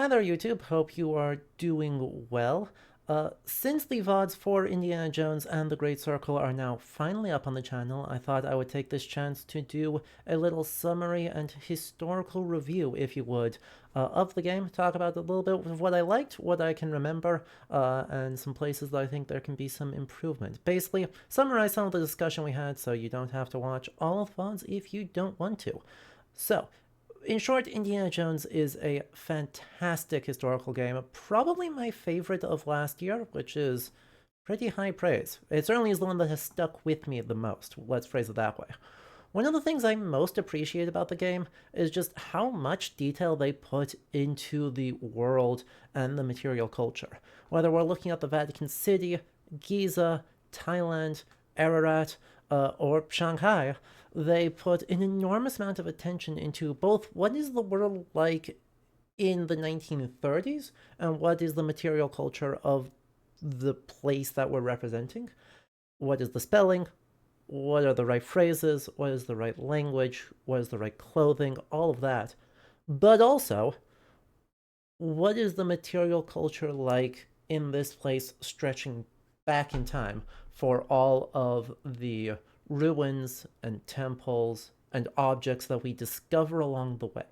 Hi there, YouTube. Hope you are doing well. Since the VODs for Indiana Jones and the Great Circle are now finally up on the channel, I thought I would take this chance to do a little summary and historical review, if you would, of the game. Talk about a little bit of what I liked, what I can remember, and some places that I think there can be some improvement. Basically, summarize some of the discussion we had so you don't have to watch all of the VODs if you don't want to. So, in short, Indiana Jones is a fantastic historical game, probably my favorite of last year, which is pretty high praise. It certainly is the one that has stuck with me the most, let's phrase it that way. One of the things I most appreciate about the game is just how much detail they put into the world and the material culture. Whether we're looking at the Vatican City, Giza, Thailand, Ararat, or Shanghai, they put an enormous amount of attention into both what is the world like in the 1930s and what is the material culture of the place that we're representing. What is the spelling? What are the right phrases? What is the right language? What is the right clothing? All of that. But also, what is the material culture like in this place stretching back in time for all of the ruins and temples and objects that we discover along the way?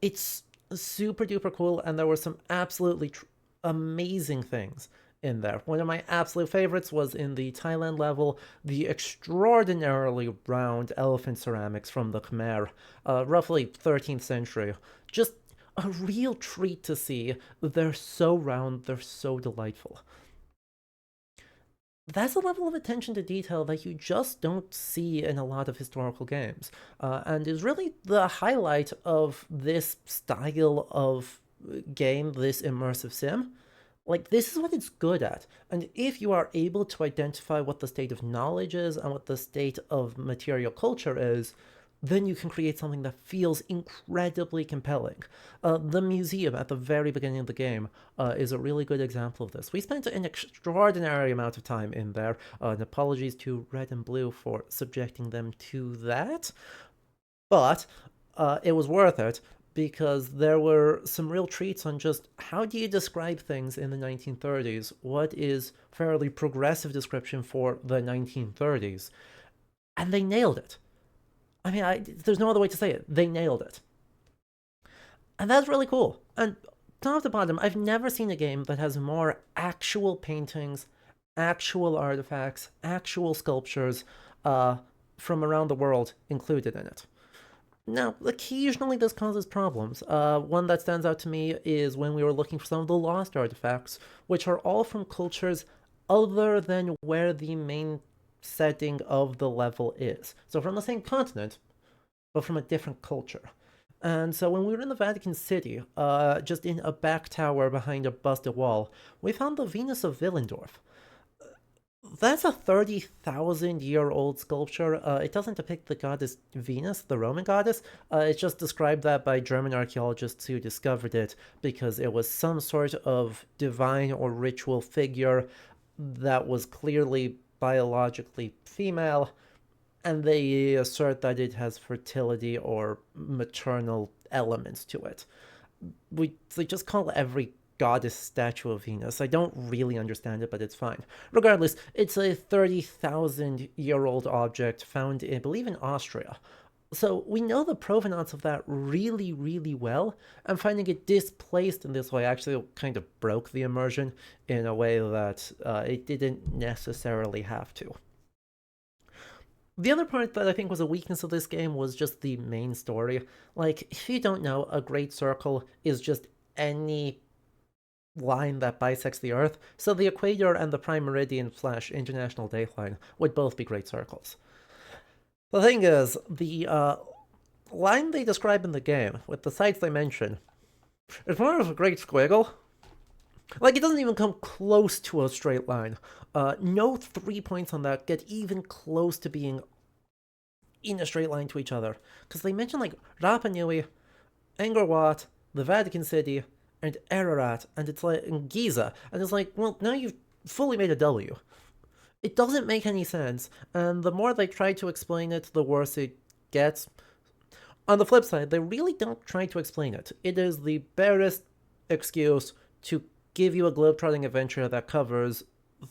It's super duper cool, and there were some absolutely amazing things in there. One of my absolute favorites was in the Thailand level, the extraordinarily round elephant ceramics from the Khmer, roughly 13th century. Just a real treat to see. They're so round, they're so delightful. That's a level of attention to detail that you just don't see in a lot of historical games, and is really the highlight of this style of game, this immersive sim. Like, this is what it's good at, and if you are able to identify what the state of knowledge is and what the state of material culture is, then you can create something that feels incredibly compelling. The museum at the very beginning of the game is a really good example of this. We spent an extraordinary amount of time in there, and apologies to Red and Blue for subjecting them to that, but it was worth it because there were some real treats on just how do you describe things in the 1930s? What is fairly progressive description for the 1930s? And they nailed it. I mean, there's no other way to say it. They nailed it. And that's really cool. And top to bottom, I've never seen a game that has more actual paintings, actual artifacts, actual sculptures from around the world included in it. Now, occasionally this causes problems. One that stands out to me is when we were looking for some of the lost artifacts, which are all from cultures other than where the main setting of the level is. So from the same continent, but from a different culture. And so when we were in the Vatican City, just in a back tower behind a busted wall, we found the Venus of Willendorf. That's a 30,000-year-old sculpture. It doesn't depict the goddess Venus, the Roman goddess. It's just described that by German archaeologists who discovered it because it was some sort of divine or ritual figure that was clearly biologically female, and they assert that it has fertility or maternal elements to it. They just call every goddess statue of Venus. I don't really understand it, but it's fine. Regardless, it's a 30,000-year-old object found, I believe, in Austria. So we know the provenance of that really, really well, and finding it displaced in this way actually kind of broke the immersion in a way that it didn't necessarily have to. The other part that I think was a weakness of this game was just the main story. Like, if you don't know, a great circle is just any line that bisects the Earth, so the equator and the prime meridian / international dateline would both be great circles. The thing is, the line they describe in the game, with the sites they mention, is more of a great squiggle. Like, it doesn't even come close to a straight line. No 3 points on that get even close to being in a straight line to each other. Because they mention, like, Rapa Nui, Angkor Wat, the Vatican City, and Ararat, and it's like, in Giza. And it's like, well, now you've fully made a W. It doesn't make any sense, and the more they try to explain it, the worse it gets. On the flip side, they really don't try to explain it. It is the barest excuse to give you a globetrotting adventure that covers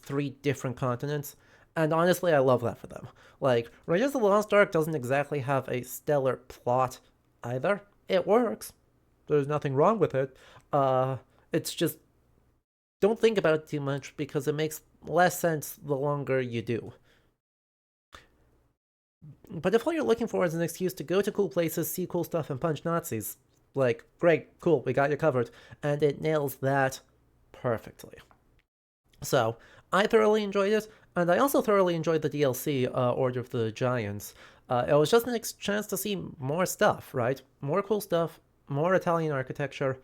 3 different continents. And honestly, I love that for them. Like, Raiders of the Lost Ark doesn't exactly have a stellar plot either. It works. There's nothing wrong with it. It's just, don't think about it too much because it makes less sense the longer you do. But if all you're looking for is an excuse to go to cool places, see cool stuff, and punch Nazis, like, great, cool, we got you covered. And it nails that perfectly. So, I thoroughly enjoyed it, and I also thoroughly enjoyed the DLC, Order of the Giants. It was just a chance to see more stuff, right? More cool stuff, more Italian architecture,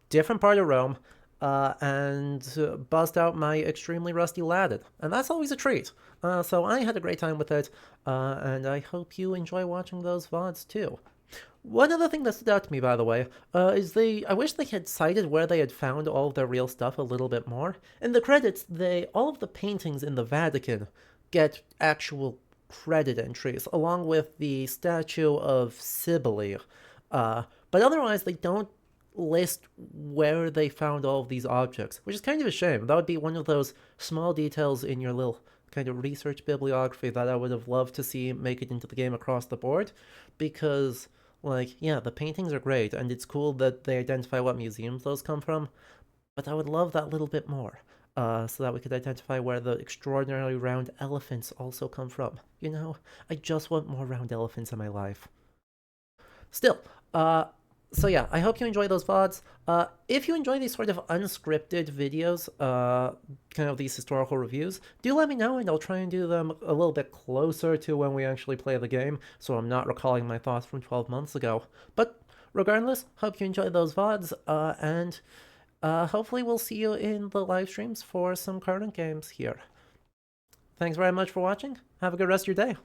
different part of Rome, and bust out my extremely rusty Latin. And that's always a treat. So I had a great time with it, and I hope you enjoy watching those VODs too. One other thing that stood out to me, by the way, is I wish they had cited where they had found all of their real stuff a little bit more. In the credits, all of the paintings in the Vatican get actual credit entries, along with the statue of Cybele. But otherwise, they don't list where they found all of these objects, which is kind of a shame. That would be one of those small details in your little kind of research bibliography that I would have loved to see make it into the game across the board, because, like, yeah, the paintings are great, and it's cool that they identify what museums those come from, but I would love that little bit more, so that we could identify where the extraordinarily round elephants also come from. You know, I just want more round elephants in my life. Still, so yeah, I hope you enjoy those VODs. If you enjoy these sort of unscripted videos, kind of these historical reviews, do let me know and I'll try and do them a little bit closer to when we actually play the game, so I'm not recalling my thoughts from 12 months ago. But regardless, hope you enjoy those VODs, and hopefully we'll see you in the live streams for some current games here. Thanks very much for watching. Have a good rest of your day.